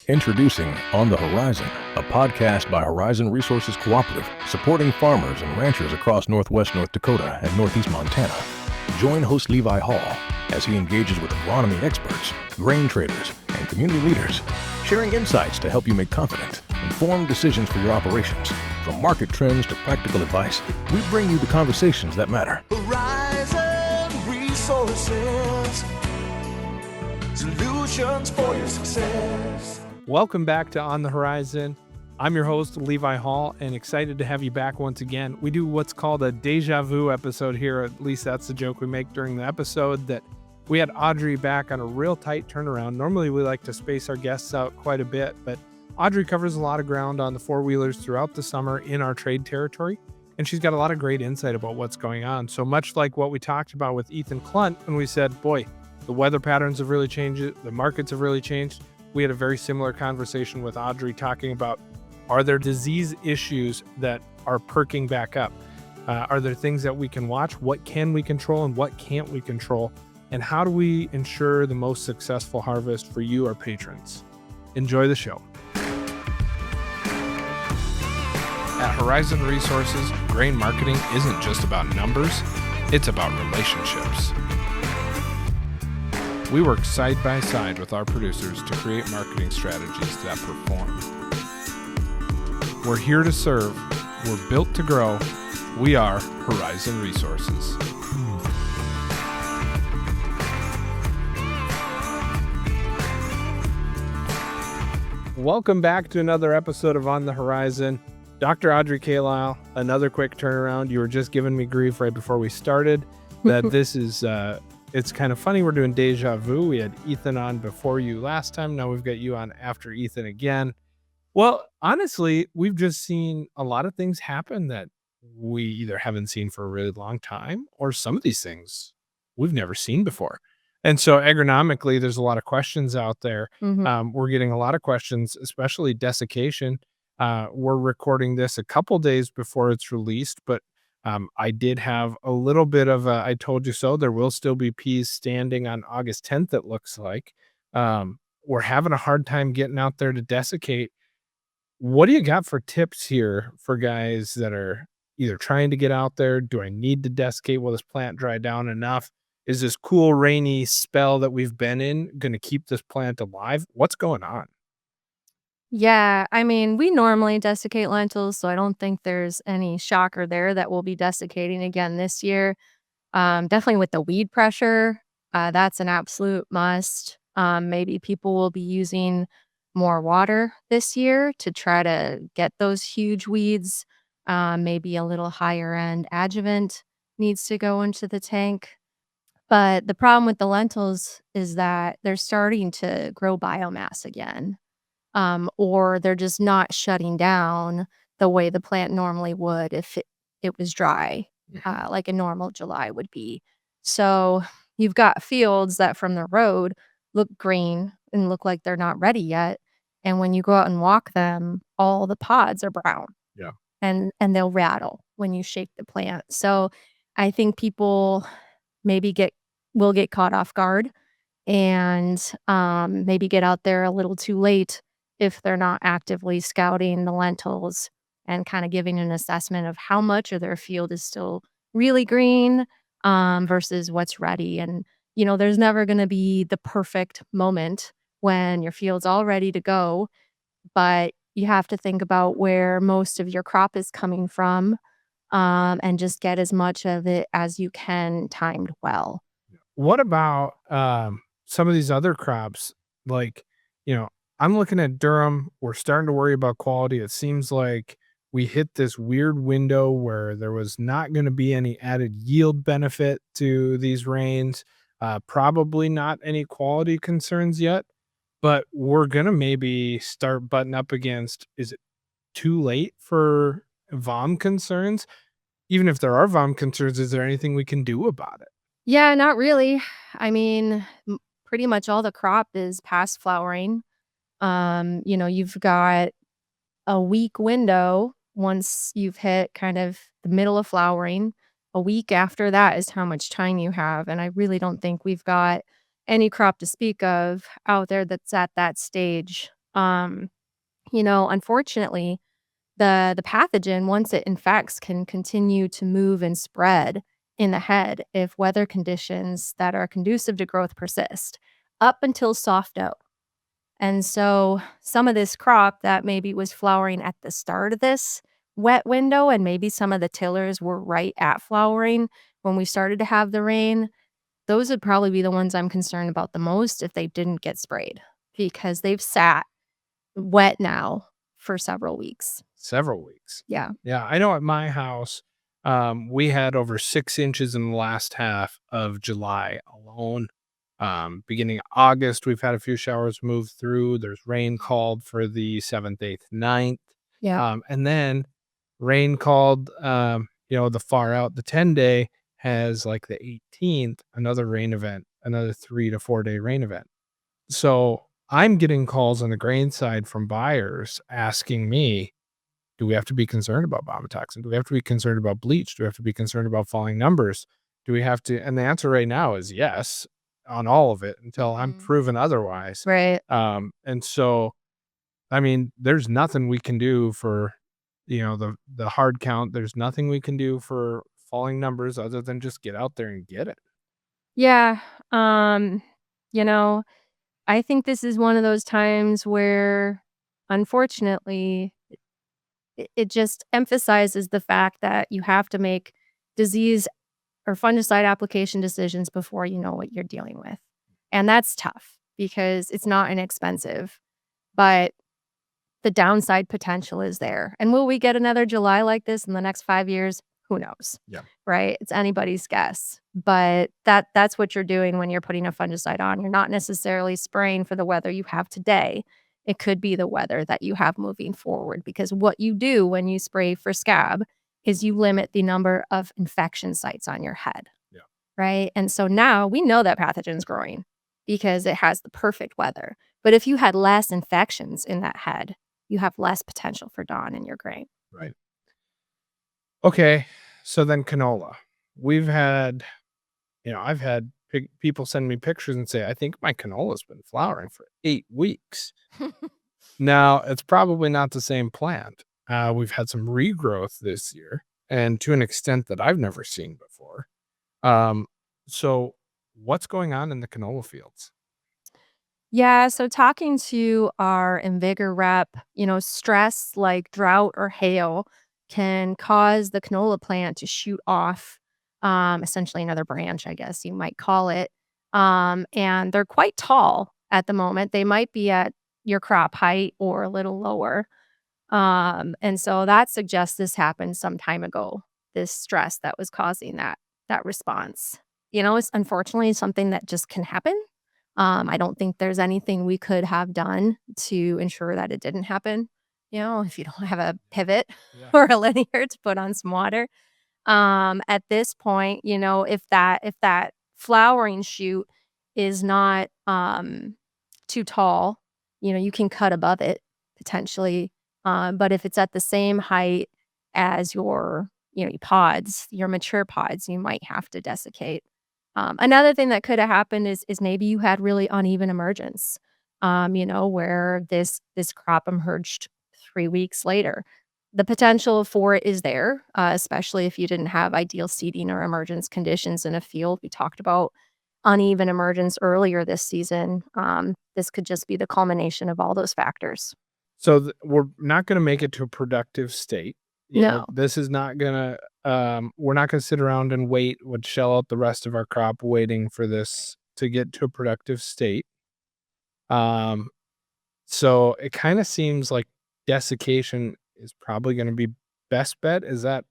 Introducing On the Horizon, a podcast by Horizon Resources Cooperative, supporting farmers and ranchers across northwest North Dakota and northeast Montana. Join host Levi Hall as he engages with agronomy experts, grain traders, and community leaders, sharing insights to help you make confident, informed decisions for your operations. From market trends to practical advice, we bring you the conversations that matter. Horizon Resources, solutions for your success. Welcome back to On the Horizon. I'm your host, Levi Hall, and excited to have you back once again. We do what's called a deja vu episode here. At least that's the joke we make during the episode, that we had Audrey back on a real tight turnaround. Normally, we like to space our guests out quite a bit, but Audrey covers a lot of ground on the four-wheelers throughout the summer in our trade territory, and she's got a lot of great insight about what's going on. So much like what we talked about with Ethan Klunt when we said, boy, the weather patterns have really changed, the markets have really changed. We had a very similar conversation with Audrey talking about, are there disease issues that are perking back up? Are there things that we can watch? What can we control and what can't we control? And how do we ensure the most successful harvest for you, our patrons? Enjoy the show. At Horizon Resources, grain marketing isn't just about numbers, it's about relationships. We work side by side with our producers to create marketing strategies that perform. We're here to serve. We're built to grow. We are Horizon Resources. Welcome back to another episode of On the Horizon. Dr. Audrey Kalil, another quick turnaround. You were just giving me grief right before we started that this is... It's kind of funny, we're doing deja vu. We had Ethan on before you last time. Now we've got you on after Ethan again. Well, honestly, we've just seen a lot of things happen that we either haven't seen for a really long time, or some of these things we've never seen before. And so agronomically, there's a lot of questions out there. We're getting a lot of questions, especially desiccation. We're recording this a couple days before it's released, but I did have a little bit of a, I told you so. There will still be peas standing on August 10th, it looks like. We're having a hard time getting out there to desiccate. What do you got for tips here for guys that are either trying to get out there? Do I need to desiccate? Will this plant dry down enough? Is this cool, rainy spell that we've been in going to keep this plant alive? What's going on? Yeah, I mean, we normally desiccate lentils, so I don't think there's any shocker there that we'll be desiccating again this year. Definitely with the weed pressure, that's an absolute must. Maybe people will be using more water this year to try to get those huge weeds. Maybe a little higher end adjuvant needs to go into the tank. But the problem with the lentils is that they're starting to grow biomass again. Or they're just not shutting down the way the plant normally would if it was dry, like a normal July would be. So you've got fields that from the road look green and look like they're not ready yet. And when you go out and walk them, all the pods are brown. Yeah. And they'll rattle when you shake the plant. So I think people maybe will get caught off guard and maybe get out there a little too late if they're not actively scouting the lentils and kind of giving an assessment of how much of their field is still really green versus what's ready. And, there's never going to be the perfect moment when your field's all ready to go, but you have to think about where most of your crop is coming from and just get as much of it as you can timed well. What about some of these other crops? Like, I'm looking at Durum. We're starting to worry about quality. It seems like we hit this weird window where there was not going to be any added yield benefit to these rains. Probably not any quality concerns yet, but we're going to maybe start butting up against, is it too late for VOM concerns? Even if there are VOM concerns, is there anything we can do about it? Yeah, not really. I mean, pretty much all the crop is past flowering. You've got a week window once you've hit kind of the middle of flowering. A week after that is how much time you have. And I really don't think we've got any crop to speak of out there that's at that stage Um, unfortunately, the pathogen, once it infects, can continue to move and spread in the head if weather conditions that are conducive to growth persist up until soft out. And so some of this crop that maybe was flowering at the start of this wet window, and maybe some of the tillers were right at flowering when we started to have the rain, those would probably be the ones I'm concerned about the most if they didn't get sprayed, because they've sat wet now for several weeks. Several weeks. Yeah. Yeah, I know at my house, we had over 6 inches in the last half of July alone. Beginning of August, we've had a few showers move through. There's rain called for the 7th, 8th, 9th. Yeah. And then rain called, the far out, the 10-day has like the 18th, another rain event, another 3 to 4 day rain event. So I'm getting calls on the grain side from buyers asking me, do we have to be concerned about bomatoxin? Do we have to be concerned about bleach? Do we have to be concerned about falling numbers? Do we have to? And the answer right now is yes on all of it until I'm proven otherwise. Right. And so, I mean, there's nothing we can do for, the hard count. There's nothing we can do for falling numbers other than just get out there and get it. Yeah. You know, I think this is one of those times where, unfortunately, it just emphasizes the fact that you have to make disease or fungicide application decisions before you know what you're dealing with. And that's tough because it's not inexpensive, but the downside potential is there. And will we get another July like this in the next 5 years? Who knows? Yeah. Right? It's anybody's guess. But that's what you're doing when you're putting a fungicide on. You're not necessarily spraying for the weather you have today. It could be the weather that you have moving forward, because what you do when you spray for scab is you limit the number of infection sites on your head. Yeah. Right? And so now we know that pathogen's growing because it has the perfect weather. But if you had less infections in that head, you have less potential for dawn in your grain. Right. Okay. So then canola. We've had, I've had people send me pictures and say, I think my canola's been flowering for 8 weeks. Now, it's probably not the same plant. We've had some regrowth this year, and to an extent that I've never seen before. So what's going on in the canola fields? Yeah, so talking to our Invigor rep, stress like drought or hail can cause the canola plant to shoot off, essentially another branch, I guess you might call it. And they're quite tall at the moment. They might be at your crop height or a little lower. And so that suggests this happened some time ago, this stress that was causing that response. It's unfortunately something that just can happen. I don't think there's anything we could have done to ensure that it didn't happen. If you don't have a pivot or a linear to put on some water. At this point, if that flowering shoot is not too tall, you can cut above it potentially. But if it's at the same height as your pods, your mature pods, you might have to desiccate. Another thing that could have happened is maybe you had really uneven emergence, where this crop emerged 3 weeks later. The potential for it is there, especially if you didn't have ideal seeding or emergence conditions in a field. We talked about uneven emergence earlier this season. This could just be the culmination of all those factors. So we're not going to make it to a productive state. No. This is not going to, we're not going to sit around and shell out the rest of our crop waiting for this to get to a productive state. So it kind of seems like desiccation is probably going to be best bet. Is that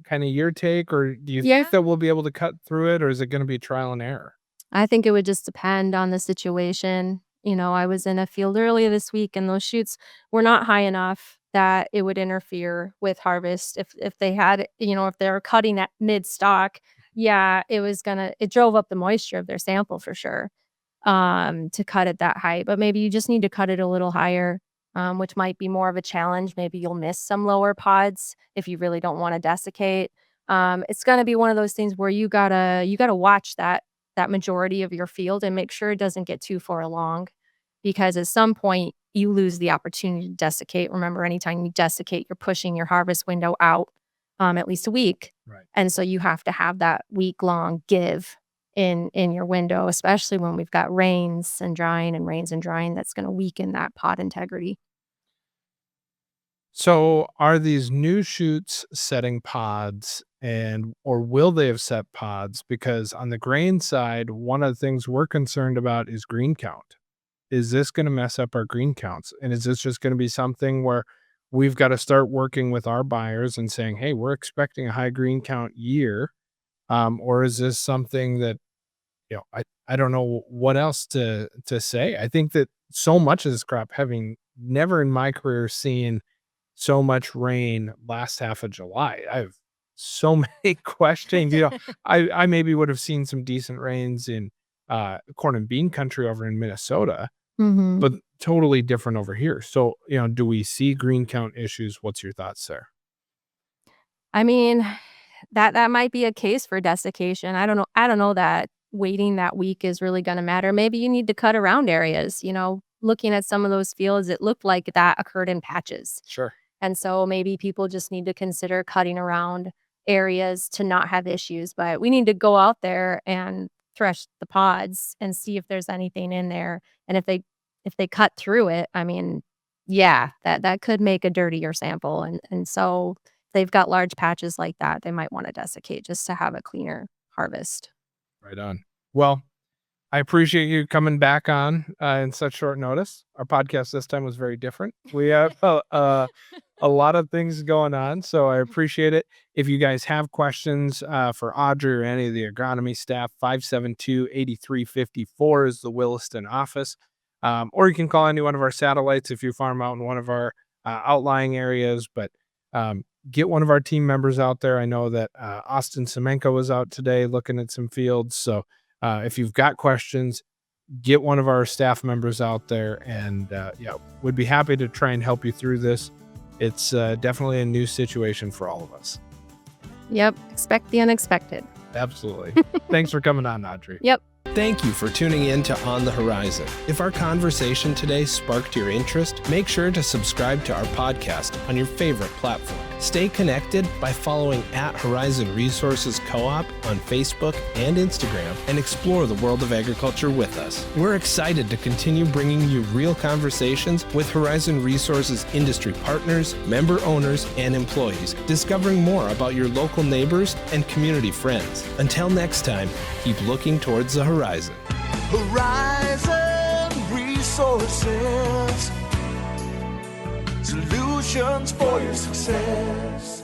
kind of your take, or do you think that we'll be able to cut through it, or is it going to be trial and error? I think it would just depend on the situation. I was in a field earlier this week and those shoots were not high enough that it would interfere with harvest. If they had, if they were cutting at mid stalk, it drove up the moisture of their sample for sure, to cut it that high. But maybe you just need to cut it a little higher, which might be more of a challenge. Maybe you'll miss some lower pods if you really don't want to desiccate. It's going to be one of those things where you gotta watch that majority of your field and make sure it doesn't get too far along, because at some point you lose the opportunity to desiccate. Remember, anytime you desiccate, you're pushing your harvest window out at least a week. Right. And so you have to have that week-long give in your window, especially when we've got rains and drying. That's going to weaken that pod integrity. So are these new shoots setting pods or will they have set pods? Because on the grain side, one of the things we're concerned about is green count. Is this going to mess up our green counts? And is this just going to be something where we've got to start working with our buyers and saying, hey, we're expecting a high green count year? Or is this something that, I don't know what else to say. I think that so much of this crop, having never in my career seen so much rain last half of July, I have so many questions. I maybe would have seen some decent rains in corn and bean country over in Minnesota, Mm-hmm. but totally different over here. So, do we see green count issues? What's your thoughts there? I mean, that might be a case for desiccation. I don't know. I don't know that waiting that week is really going to matter. Maybe you need to cut around areas. Looking at some of those fields, it looked like that occurred in patches. Sure. And so maybe people just need to consider cutting around areas to not have issues. But we need to go out there and thresh the pods and see if there's anything in there. And if they cut through it, I mean, yeah, that could make a dirtier sample. And so if they've got large patches like that, they might want to desiccate just to have a cleaner harvest. Right on. Well, I appreciate you coming back on in such short notice. Our podcast this time was very different. We have a lot of things going on, so I appreciate it. If you guys have questions for Audrey or any of the agronomy staff, 572-8354 is the Williston office. Or you can call any one of our satellites if you farm out in one of our outlying areas. But get one of our team members out there. I know that Austin Semenko was out today looking at some fields. So if you've got questions, get one of our staff members out there, and we'd be happy to try and help you through this. It's definitely a new situation for all of us. Yep. Expect the unexpected. Absolutely. Thanks for coming on, Audrey. Yep. Thank you for tuning in to On the Horizon. If our conversation today sparked your interest, make sure to subscribe to our podcast on your favorite platform. Stay connected by following @Horizon Resources Co-op on Facebook and Instagram, and explore the world of agriculture with us. We're excited to continue bringing you real conversations with Horizon Resources industry partners, member owners, and employees, discovering more about your local neighbors and community friends. Until next time, keep looking towards the horizon. Horizon Resources, solutions for your success.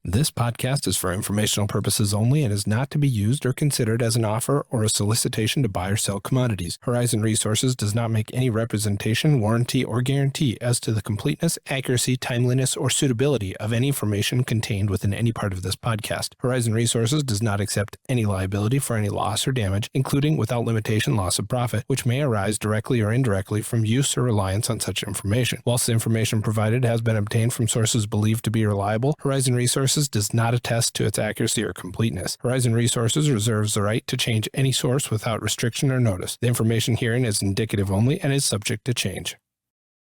This podcast is for informational purposes only and is not to be used or considered as an offer or a solicitation to buy or sell commodities. Horizon Resources does not make any representation, warranty, or guarantee as to the completeness, accuracy, timeliness, or suitability of any information contained within any part of this podcast. Horizon Resources does not accept any liability for any loss or damage, including without limitation loss of profit, which may arise directly or indirectly from use or reliance on such information. Whilst the information provided has been obtained from sources believed to be reliable, Horizon Resources does not attest to its accuracy or completeness. Horizon Resources reserves the right to change any source without restriction or notice. The information herein is indicative only and is subject to change.